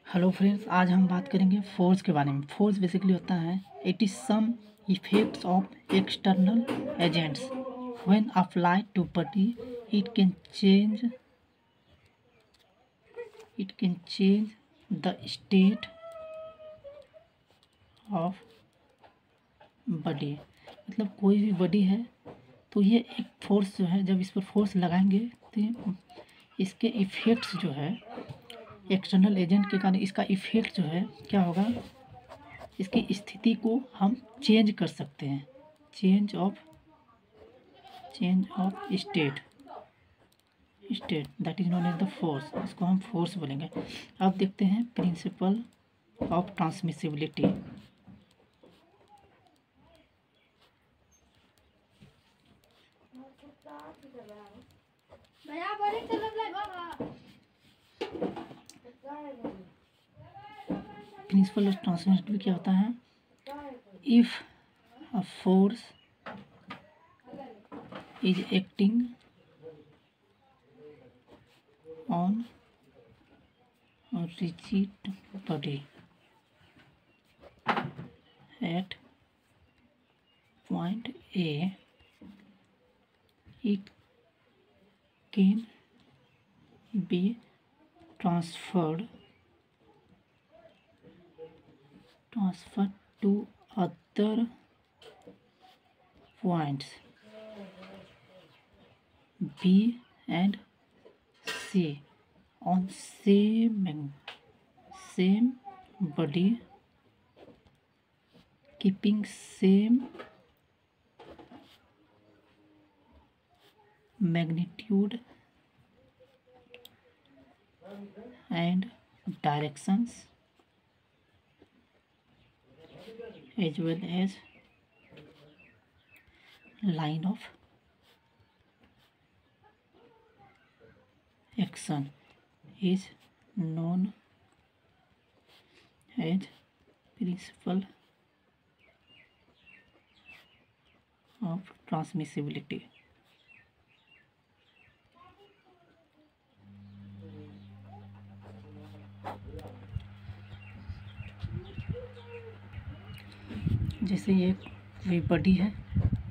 Hello friends, आज हम बात करेंगे फोर्स के बारे में। फोर्स बेसिकली होता है it is some effects of external agents when applied to body. It can change the state of body. मतलब कोई भी बॉडी है तो ये एक फोर्स जो है, जब इस पर फोर्स लगाएंगे तो इसके इफेक्ट्स जो है एक्सटर्नल एजेंट के कारण इसका इफेक्ट जो है क्या होगा, इसकी स्थिति को हम चेंज कर सकते हैं। Change of state that is known as the force. इसको हम फोर्स बोलेंगे। अब देखते हैं principle of transmissibility. Principle of transmissibility क्या होता है? If a force is acting on a rigid body at point A, it can be transferred to other points B and C on same body, keeping same magnitude and directions, as well as line of action, is known as principle of transmissibility. जैसे ये कोई body है,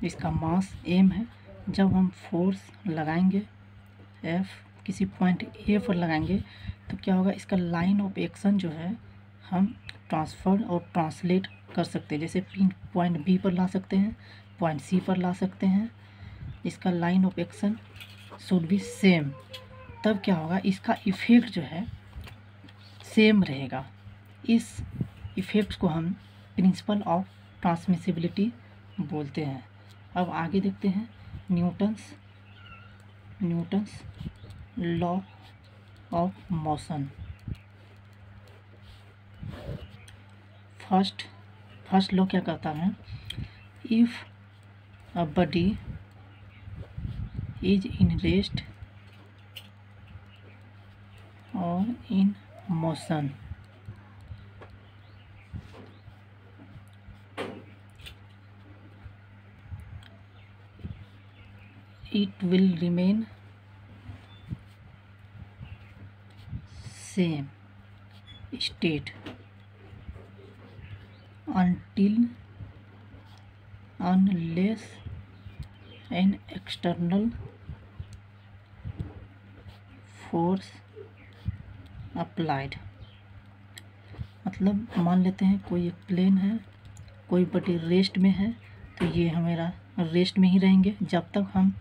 इसका मास m है। जब हम force लगाएंगे F किसी पॉइंट A पर लगाएंगे तो क्या होगा, इसका लाइन ऑफ एक्शन जो है हम ट्रांसफर और ट्रांसलेट कर सकते हैं। जैसे पॉइंट B पर ला सकते हैं, पॉइंट C पर ला सकते हैं। इसका line of action should be same. तब क्या होगा, इसका इफेक्ट जो है सेम रहेगा। इस इफेक्ट को हम प्रिंसिपल ऑफ ट्रांसमिसिबिलिटी बोलते हैं। अब आगे देखते हैं Newton's law of motion. First law क्या कहता है? If a body is in rest और in motion, it will remain same state unless an external force applied। मतलब मान लेते हैं कोई एक प्लेन है, कोई बॉडी रेस्ट में है, तो ये हमारा रेस्ट में ही रहेंगे जब तक हम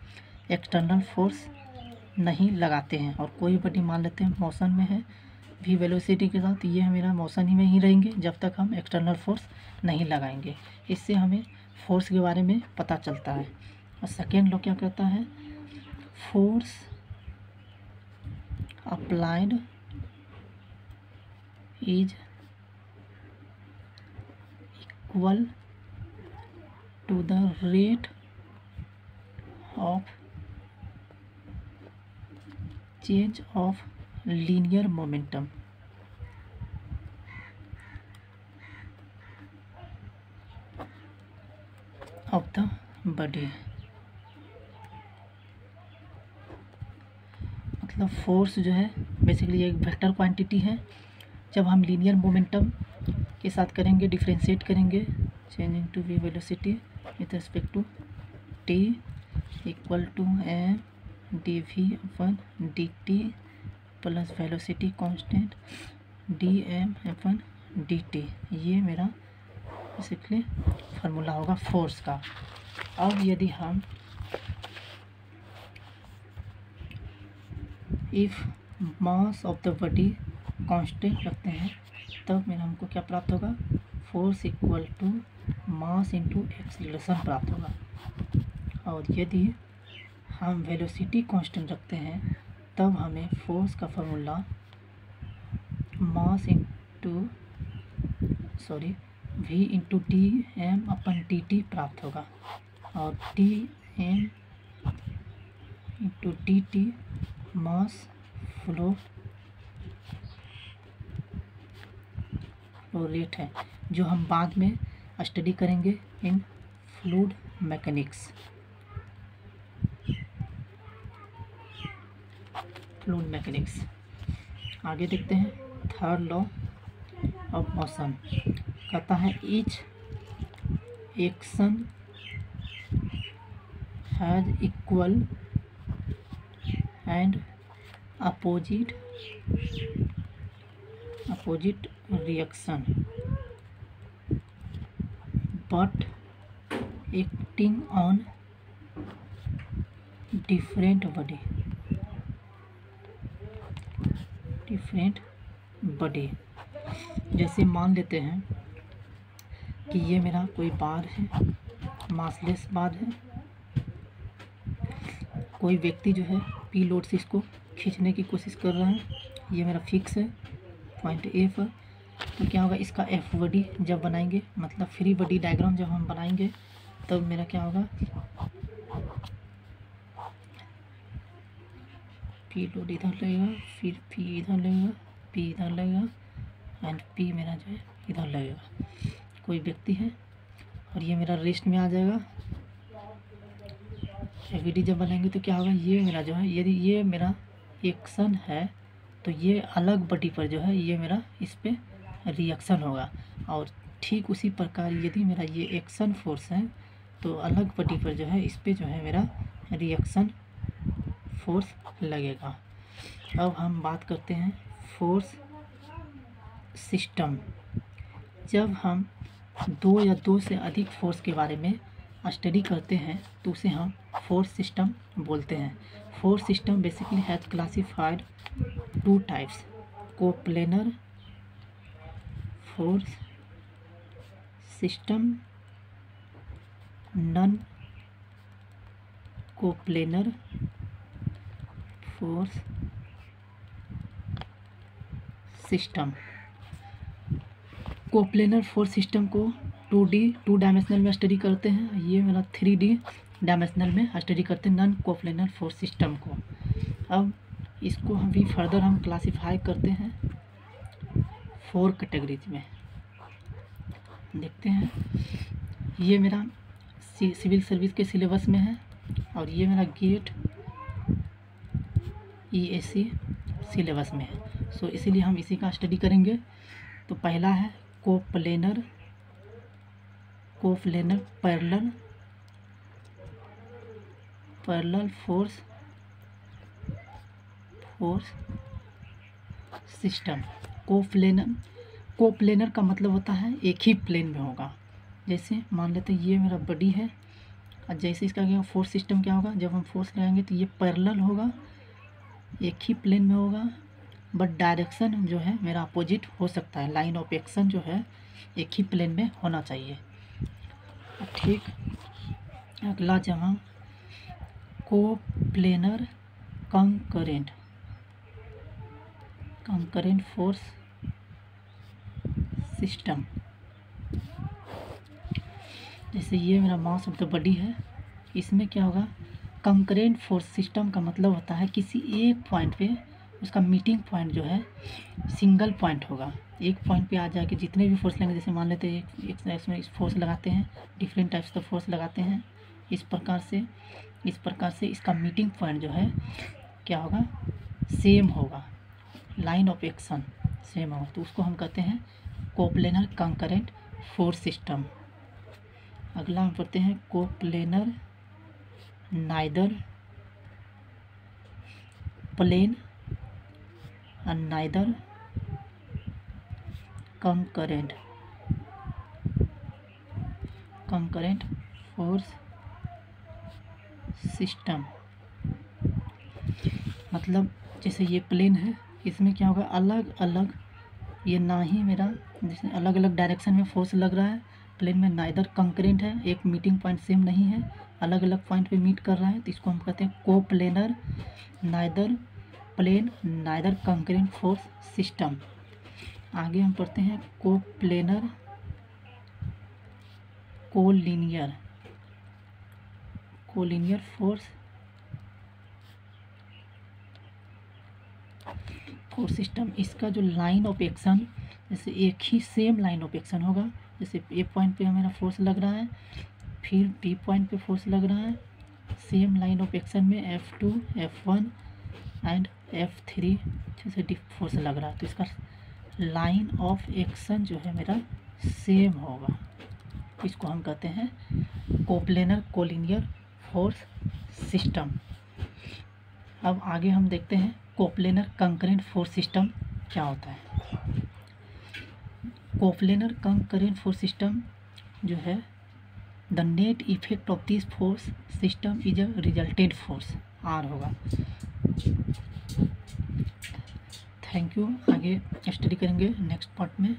एक्सटर्नल फोर्स नहीं लगाते हैं। और कोई बॉडी मान लेते हैं मोशन में है भी वेलोसिटी के साथ, तो ये हमारा मोशन ही में ही रहेंगे जब तक हम एक्सटर्नल फोर्स नहीं लगाएंगे। इससे हमें फोर्स के बारे में पता चलता है। और सेकेंड लॉ क्या कहता है? Force applied is equal to the rate of change of linear momentum. Of the body. मतलब फोर्स जो है बेसिकली एक वेक्टर क्वांटिटी है जब हम लीनियर मोमेंटम के साथ करेंगे, डिफ्रेंशिएट करेंगे, changing to V velocity with respect to T equal to M D V upon D T plus velocity constant D M upon D T, ये मेरा बेसिकली फार्मूला होगा फोर्स का। अब यदि हम if mass of the body constant रखते हैं तब मेरा हमको क्या प्राप्त होगा, force equal to mass into acceleration प्राप्त होगा। और यदि हम वेलोसिटी कांस्टेंट रखते हैं तब हमें फोर्स का formula mass into V into D M upon D T प्राप्त होगा। और D M into D T mass flow rate है, जो हम बाद में स्टडी करेंगे इन फ्लूइड मैकेनिक्स। आगे देखते हैं थर्ड लॉ ऑफ मोशन। कहता है each action has equal and opposite reaction but acting on different body. जैसे मान लेते हैं कि ये मेरा कोई बार है, मासलेस बार है, कोई व्यक्ति जो है पी लोड से इसको खींचने की कोशिश कर रहा है, ये मेरा फिक्स है पॉइंट ए पर। तो क्या होगा, इसका एफ बॉडी जब बनाएंगे, मतलब फ्री बॉडी डायग्राम जब हम बनाएंगे तब मेरा क्या होगा, पी लोड इधर लगेगा, फिर पी इधर लगेगा, पी इधर लगेगा एंड पी मेरा जो है इधर लगेगा। कोई व्यक्ति है और ये मेरा रेस्ट में आ जाएगा। एफ जब बनाएंगे तो क्या होगा, ये मेरा जो है, यदि ये मेरा एक्शन है तो ये अलग बॉडी पर जो है ये मेरा इस पे रिएक्शन होगा। और ठीक उसी प्रकार यदि मेरा ये एक्शन फोर्स है तो अलग बॉडी पर जो है इस पे जो है मेरा रिएक्शन फोर्स लगेगा। अब हम बात करते हैं फोर्स सिस्टम। जब हम दो या दो से अधिक फोर्स के बारे में स्टडी करते हैं तो उसे हम फोर्स सिस्टम बोलते हैं। Force system basically has classified two types, coplanar force system, non coplanar force system. Coplanar force system को 2D 2 डायमेंशनल में स्टडी करते हैं, ये मेरा 3D डायमेंशनल में स्टडी करते हैं नॉन कोप्लेनर फोर्स सिस्टम को। अब इसको हम भी फर्दर हम क्लासिफाई करते हैं 4 कैटेगरीज में। देखते हैं, ये मेरा सिविल सर्विस के सिलेबस में है और ये मेरा गेट EAC सिलेबस में है। सो इसीलिए हम इसी का स्टडी करेंगे। तो पहला है coplanar parallel force system. Coplanar का मतलब होता है एक ही प्लेन में होगा। जैसे मान लेते हैं ये मेरा बॉडी है और जैसे इसका क्या फोर्स सिस्टम क्या होगा, जब हम फोर्स लगाएंगे तो ये पैरेलल होगा, एक ही प्लेन में होगा, बट डायरेक्शन जो है मेरा अपोजिट हो सकता है। लाइन ऑफ एक्शन जो है एक ही प्लेन में होना चाहिए। ठीक, अगला जहाँ कोप्लेनर कंकरेंट फोर्स सिस्टम। जैसे ये मेरा मास ऑफ द बॉडी है, इसमें क्या होगा, कंकरेंट फोर्स सिस्टम का मतलब होता है किसी एक पॉइंट पे उसका मीटिंग पॉइंट जो है सिंगल पॉइंट होगा। एक पॉइंट पे आ जाके जितने भी फोर्स लेंगे, जैसे मान लेते हैं इसमें इस फोर्स लगाते हैं, डिफरेंट टाइप्स का फोर्स लगाते हैं, इस प्रकार से इसका मीटिंग पॉइंट जो है क्या होगा, सेम होगा, लाइन ऑफ एक्शन सेम होगा, तो उसको हम कहते हैं कोप्लेनर कंकरेंट फोर्स सिस्टम। अगला हम पढ़ते हैं coplanar neither plane and neither concurrent force system। मतलब जैसे ये प्लेन है, इसमें क्या होगा, अलग अलग, ये ना ही मेरा जैसे अलग अलग डायरेक्शन में फोर्स लग रहा है। प्लेन में नाइदर कंकरेंट है, एक मीटिंग पॉइंट सेम नहीं है, अलग अलग पॉइंट पे मीट कर रहा है, तो इसको हम कहते हैं coplanar neither plane neither concurrent force system. आगे हम पढ़ते हैं कोप्लेनर कोलिनियर फोर्स सिस्टम। इसका जो लाइन ऑफ एक्शन, जैसे एक ही सेम लाइन ऑफ एक्शन होगा, जैसे ए पॉइंट पे हमारा फोर्स लग रहा है, फिर बी पॉइंट पे फोर्स लग रहा है, सेम लाइन ऑफ एक्शन में F2 F1 एंड F3 जैसे फोर्स लग रहा है, तो इसका लाइन ऑफ एक्शन जो है मेरा सेम होगा। इसको हम कहते हैं कोप्लेनर कोलिनियर फोर्स सिस्टम। अब आगे हम देखते हैं कोप्लेनर कंकरेंट फोर्स सिस्टम क्या होता है। कोप्लेनर कंकरेंट फोर्स सिस्टम जो है, the net effect of this force system is a resultant force, R होगा। थैंक यू, आगे स्टडी करेंगे नेक्स्ट पार्ट में।